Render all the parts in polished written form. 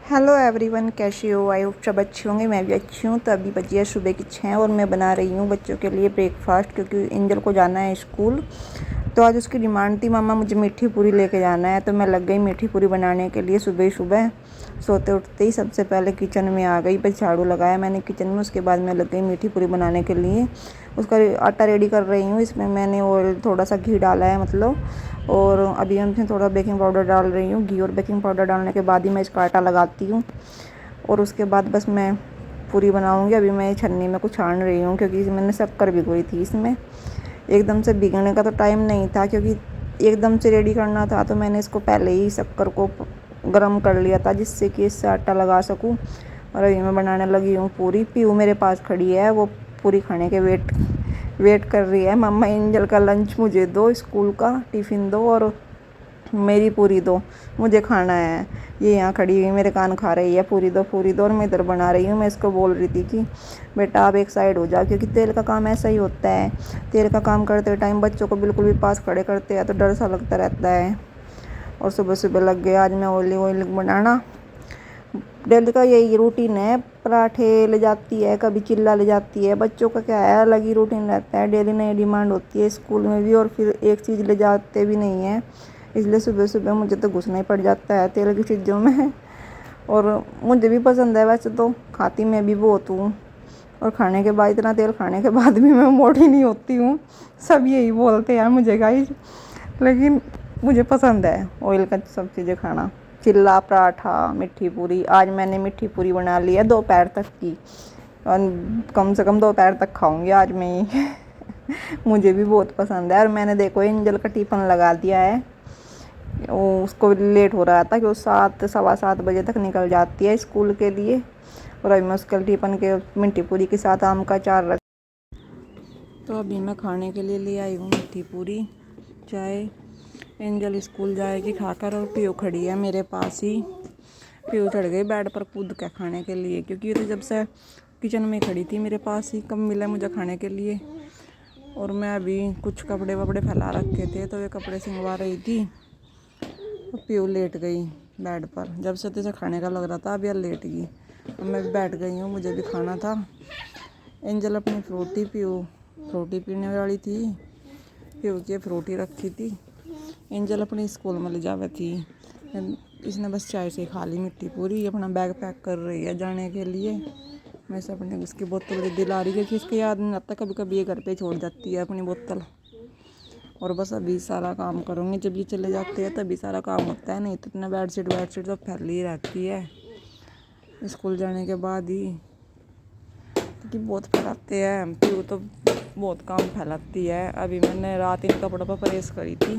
Hello everyone, कैसे हो? I hope सब अच्छे होंगे। मैं भी अच्छी हूँ। तो अभी बजी है सुबह की 6 और मैं बना रही हूँ बच्चों के लिए ब्रेकफास्ट, क्योंकि एंजल को जाना है स्कूल। तो आज उसकी डिमांड थी, मामा मुझे मीठी पूरी लेके जाना है। तो मैं लग गई मीठी पूरी बनाने के लिए। सुबह सुबह सोते उठते ही सबसे पहले किचन में आ गई, बस झाड़ू लगाया मैंने किचन में। उसके बाद मैं लग गई मीठी पूरी बनाने के लिए। उसका आटा रेडी कर रही हूँ। इसमें मैंने ऑयल, थोड़ा सा घी डाला है मतलब, और अभी मैं इसमें थोड़ा बेकिंग पाउडर डाल रही हूँ। घी और बेकिंग पाउडर डालने के बाद ही मैं इसका आटा लगाती हूँ, और उसके बाद बस मैं पूरी बनाऊँगी। अभी मैं छन्नी में कुछ छान रही हूँ, क्योंकि मैंने शक्कर भिगोई थी इसमें। एकदम से भीगने का तो टाइम नहीं था, क्योंकि एकदम से रेडी करना था। तो मैंने इसको पहले ही शक्कर को गरम कर लिया था, जिससे कि इससे आटा लगा सकूँ। और अभी मैं बनाने लगी हूँ पूरी। पीऊ मेरे पास खड़ी है, वो पूरी खाने के वेट कर रही है। मम्मा एंजल का लंच मुझे दो, स्कूल का टिफ़िन दो, और मेरी पूरी दो, मुझे खाना है। ये यहाँ खड़ी हुई मेरे कान खा रही है, पूरी दो पूरी दो। और मैं इधर बना रही हूँ। मैं इसको बोल रही थी कि बेटा आप एक साइड हो जाओ, क्योंकि तेल का काम ऐसा ही होता है। तेल का काम करते टाइम बच्चों को बिल्कुल भी पास खड़े करते हैं तो डर सा लगता रहता है। और सुबह सुबह लग गया आज मैं ऑयली बनाना। डेली का यही रूटीन है। पराठे ले जाती है, कभी चिल्ला ले जाती है। बच्चों का क्या है, अलग ही रूटीन रहता है। डेली नई डिमांड होती है स्कूल में भी, और फिर एक चीज़ ले जाते भी नहीं है। इसलिए सुबह सुबह मुझे तो घुसना ही पड़ जाता है तेल की चीज़ों में। और मुझे भी पसंद है वैसे तो, खाती मैं भी बहुत हूँ। और खाने के बाद, इतना तेल खाने के बाद भी मैं मोटी नहीं होती हूँ। सब यही बोलते हैं मुझे गाइस, लेकिन मुझे पसंद है ऑयल का सब चीज़ें खाना। चिल्ला, पराठा, मीठी पूरी। आज मैंने मीठी पूरी बना ली है दोपहर तक की, और कम से कम दोपहर तक खाऊंगी आज मैं ही। मुझे भी बहुत पसंद है। और मैंने देखो एंजल का टिफ़िन लगा दिया है। वो उसको लेट हो रहा था कि वो 7 सवा 7 बजे तक निकल जाती है स्कूल के लिए। और अभी मैं उसके टिफ़िन के मीठी पूरी के साथ आम का अचार रख। तो अभी मैं खाने के लिए ले आई हूँ मीठी पूरी, चाय। एंजल स्कूल जाएगी खाकर, और पीयू खड़ी है मेरे पास ही। पीयू चढ़ गई बेड पर कूद के खाने के लिए, क्योंकि ये तो जब से किचन में खड़ी थी मेरे पास ही, कब मिला मुझे खाने के लिए। और मैं अभी कुछ कपड़े वपड़े फैला रखे थे, तो वे कपड़े सिंगवा रही थी। तो पीयू लेट गई बेड पर, जब से तुझे खाने का लग रहा था, अभी लेट गई। अब मैं भी बैठ गई हूँ, मुझे भी खाना था। एंजल अपनी फ्रूटी, पीयू फ्रूटी पीने वाली थी। पीयू की फ्रूटी रखी थी। एंजल अपनी स्कूल में ले जावे थी। इसने बस चाय से खा ली मीठी पूरी। अपना बैग पैक कर रही है जाने के लिए। मैं से अपने उसकी बोतल दिला रही है, क्योंकि इसके याद नहीं आता, कभी कभी ये घर पे छोड़ जाती है अपनी बोतल। और बस अभी सारा काम करूँगी। जब ये चले जाते हैं तभी सारा काम होता है, नहीं तो इतना बेडशीट तो फैली रहती है स्कूल जाने के बाद ही, क्योंकि बहुत फैलाते हैं। फिर तो बहुत काम फैलाती है। अभी मैंने रात इन कपड़ों पर प्रेस करी थी,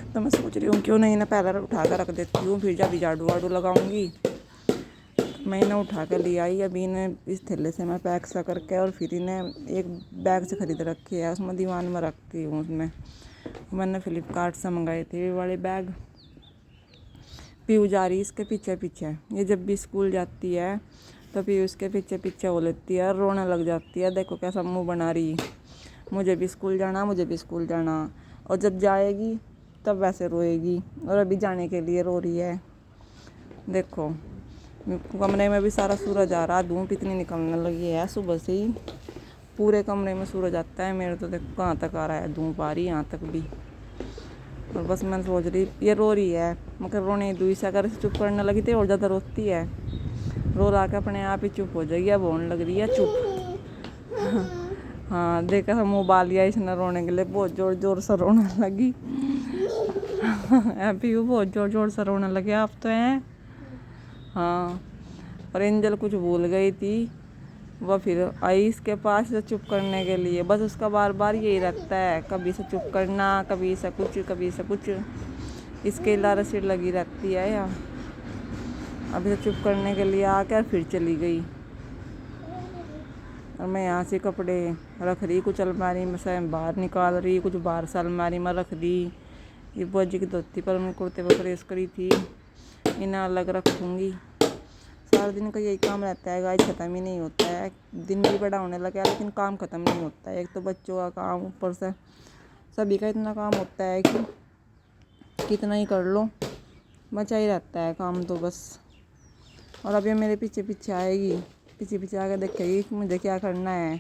तो मैं सोच रही हूँ क्यों नहीं ना पहले उठा कर रख देती हूँ, फिर जब झाड़ू वाड़ू लगाऊंगी। मैं इन्हें उठा कर ले आई। अभी इन्हें इस थैले से मैं पैक सा करके, और फिर इन्हें एक बैग से ख़रीद रखी है, उसमें दीवान में रखती हूँ। उसमें मैंने फ्लिपकार्ट से मंगाए थे ये वाले बैग। पीयू जा रही इसके पीछे पीछे। ये जब भी स्कूल जाती है तो पीयू इसके पीछे पीछे हो लेती है, रोने लग जाती है। देखो कैसा मुंह बना रही, मुझे भी स्कूल जाना, मुझे भी स्कूल जाना। और जब जाएगी तब वैसे रोएगी, और अभी जाने के लिए रो रही है। देखो कमरे में भी सारा सूरज आ रहा, धूप इतनी निकलने लगी है सुबह से ही। पूरे कमरे में सूरज आता है मेरे। तो देखो कहाँ तक आ रहा है, धूप आ रही है यहाँ तक भी। और बस मैं सोच रही, ये रो रही है, मगर रोने दूई से अगर चुप करने लगी तो और ज़्यादा रोती है। रो ला के अपने आप ही चुप हो जाएगी। अब होने लग रही है चुप। हाँ देखा था, मुँह बाल लिया इसने रोने के लिए, बहुत ज़ोर ज़ोर से रोने लगी। अभी वो बहुत ज़ोर ज़ोर से रोने लगे आप तो हैं। हाँ, और एंजल कुछ भूल गई थी, वह फिर आई इसके पास से चुप करने के लिए। बस उसका बार बार यही रहता है, कभी से चुप करना, कभी से कुछ, कभी से कुछ। इसके लारा सिर लगी रहती है यार। अभी तो चुप करने के लिए आकर फिर चली गई। और मैं यहाँ से कपड़े रख रही, कुछ अलमारी में से बाहर निकाल रही, कुछ बाहर से अलमारी में रख दी। ये बुआ जी की धोती पर मैं कुर्ते पर प्रेस करी थी, इन्हें अलग रखूँगी। सारा दिन का यही काम रहता है गाइस, ख़त्म ही नहीं होता है। दिन भी बड़ा होने लगा है, लेकिन काम ख़त्म नहीं होता है। एक तो बच्चों का काम, ऊपर से सभी का इतना काम होता है कि कितना ही कर लो बचा ही रहता है काम तो बस। और अब ये मेरे पीछे पीछे आएगी, पीछे पीछे आकर देखेगी कि मुझे क्या करना है।